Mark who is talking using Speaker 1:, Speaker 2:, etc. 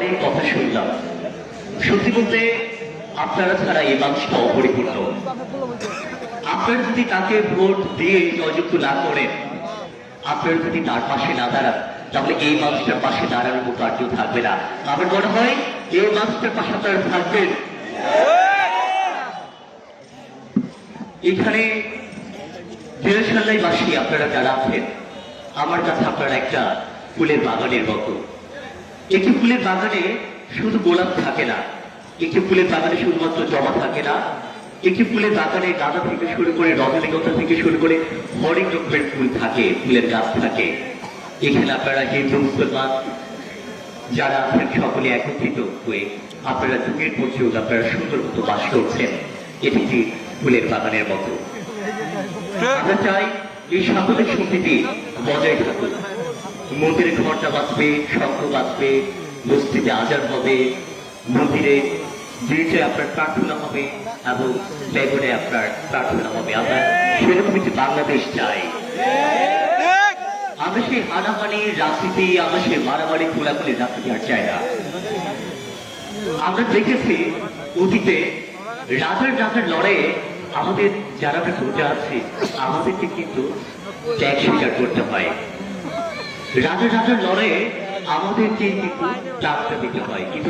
Speaker 1: অনেক কথা শুনলাম। সত্যি বলতে আপনারা ছাড়া এই মানুষটা অপরিপূর্ণ। আপনারা যদি তাকে ভোট দিয়ে জয়যুক্ত না করেন, আপনারা যদি তার পাশে না দাঁড়ান, তাহলে এই মানুষটার পাশে দাঁড়ানোর মতো আর কেউ থাকবে না। আমার মনে হয় এই মানুষটার পাশে আপনারা থাকবেন। এখানে দেশাল্লাইবাসী আপনারা যারা আছেন, আমার কাছে আপনারা একটা ফুলের বাগানের মতো। একটি ফুলের বাগানে শুধু গোলাপ থাকে না, একটি ফুলের বাগানে শুধুমাত্র জবা থাকে না, একটি ফুলের বাগানে গাঁদা থেকে শুরু করে রজনীগন্ধা থেকে শুরু করে হরেক রকমের ফুল থাকে, ফুলের গাছ থাকে। এখানে আপনারা হিন্দু মুসলমান যারা আছেন সকলে একত্রিত হয়ে আপনারা যুগের পর যুগ আপনারা সুন্দর মতো বাস করছেন। এটি একটি ফুলের বাগানের মতো। আমরা চাই এই সামাজিক সম্প্রীতি বজায় থাকুক। মন্দিরে ঘন্টা বাজবে, শঙ্খ বাজবে, মসজিদে আজান হবে, মন্দিরে গির্জায় আপনার প্রার্থনা হবে এবং প্লেবনে আপনার প্রার্থনা হবে। আমরা সেরকম একটি বাংলাদেশ চাই। আমরা সেই হানাহানি রাজনীতি, আমরা সেই মারামারি খোলাখুলি রাজনীতি আর চাই না। আমরা দেখেছি অতীতে রাজার রাজার লড়াইয়ে আমাদের যারা প্রজা আছে আমাদেরকে কিন্তু ত্যাগ স্বীকার করতে হয়। রাজার রাজার লড়াইয়ে আমাদেরকে কিন্তু ত্যাগটা দিতে হয়। কিন্তু